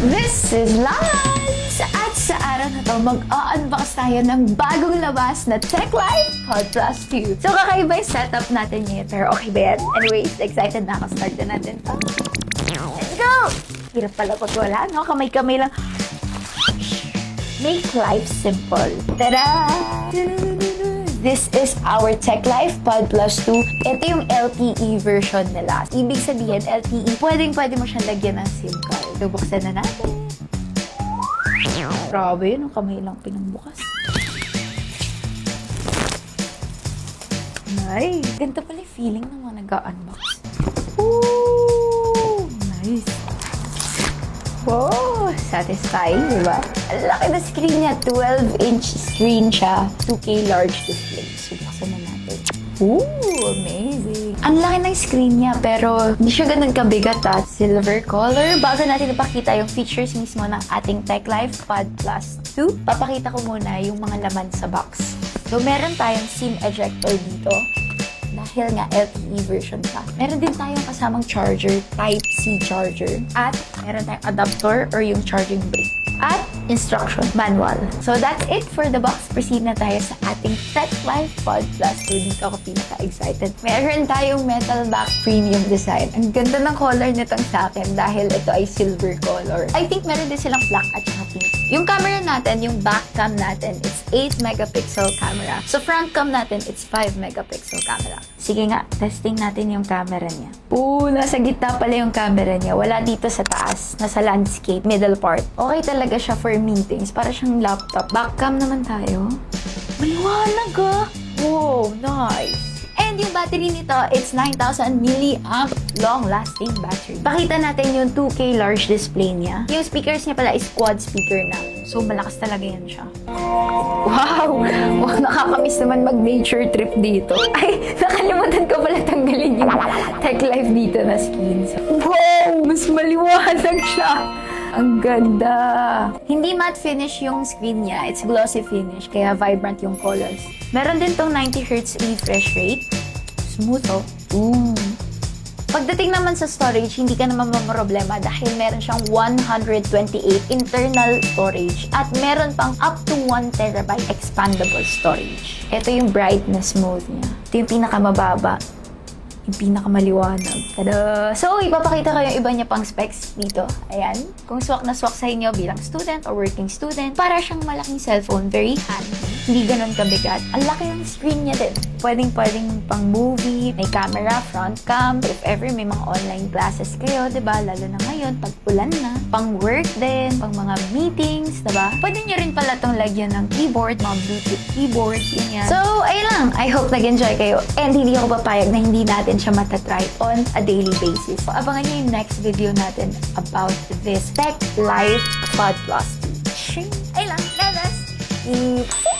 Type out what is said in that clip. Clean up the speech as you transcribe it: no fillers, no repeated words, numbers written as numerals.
This is Lance! At sa araw na to, mag-unbox tayo ng bagong labas na TechLife Pod Plus 2. So, kakaiba yung setup natin ngayon. Pero okay ba yan? Anyways, excited na ako. Start na natin to. Let's go! Hirap pala pag wala, no? Kamay-kamay lang. Make life simple. Tada! This is our TechLife Pod Plus 2. Ito yung LTE version nila. Ibig sabihin, LTE, pwede mo siyang lagyan ng SIM card. So, buksan na natin. Grabe yun, ang kamay lang pinangbukas. Nice! Ganito pala yung feeling ng mga nag-unbox. Ooh! Nice! Wow! Satisfying, diba? Ang laki na screen niya. 12-inch screen siya. 2K large display. So, buksan na natin. Ooh! Amazing! Ang laki ng screen niya, pero hindi siya ganun kabigat at silver color. Bago natin ipakita yung features mismo ng ating TechLife Pod Plus 2, papakita ko muna yung mga laman sa box. So, meron tayong SIM ejector dito. Dahil nga LTE version pa. Meron din tayong kasamang charger, Type-C charger. At meron tayong adapter or yung charging brick. At instruction manual. So that's it for the box. Proceed na tayo sa ating TechLife Pod Plus 2. Dito ako pinaka-excited. Meron tayong metal back premium design. Ang ganda ng color nitong sa akin dahil ito ay silver color. I think meron din silang black at saka pink. Yung camera natin, yung back cam natin, it's 8 megapixel camera. So front cam natin, it's 5 megapixel camera. Sige nga, testing natin yung camera niya. Nasa gitna pala yung camera niya. Wala dito sa taas. Nasa landscape, middle part. Okay talaga siya for meetings. Para siyang laptop. Backcam naman tayo. Maliwanag ah! Wow, nice! And yung battery nito, it's 9,000 mAh long-lasting battery. Pakita natin yung 2K large display niya. Yung speakers niya pala is quad speaker na. So, malakas talaga yan siya. Wow! Wow, nakakamiss naman mag-nature trip dito. Ay, nakalimutan ko pala tanggalin yung TechLife dito na skins. Wow! Mas maliwanag siya! Ang ganda! Hindi matte finish yung screen niya. It's glossy finish, kaya vibrant yung colors. Meron din tong 90Hz refresh rate. Smooth, oh. Pagdating naman sa storage, hindi ka naman mamroblema dahil meron siyang 128 internal storage at meron pang up to 1TB expandable storage. Ito yung brightness mode niya. Ito yung pinakamababa. Yung pinakamaliwanag. Tada! So, ipapakita ko yung iba niya pang specs dito. Ayan. Kung swak na swak sa inyo bilang student or working student, para siyang malaking cellphone. Very handy. Hindi ganun kabigat. Ang laki ng screen niya din. Pwedeng pang movie, may camera, front cam. If ever may mga online classes kayo, diba? Lalo na ngayon, pag ulan na. Pang work din, pang mga meetings, diba? Pwede nyo rin pala itong lagyan ng keyboard, mga Bluetooth keyboard, yun yan. So, ayun lang. I hope nag-enjoy kayo. And hindi ako papayag na hindi natin siya matatry on a daily basis. So, abangan nyo yung next video natin about this TechLife Pod Plus 2. Ayun lang. That's it.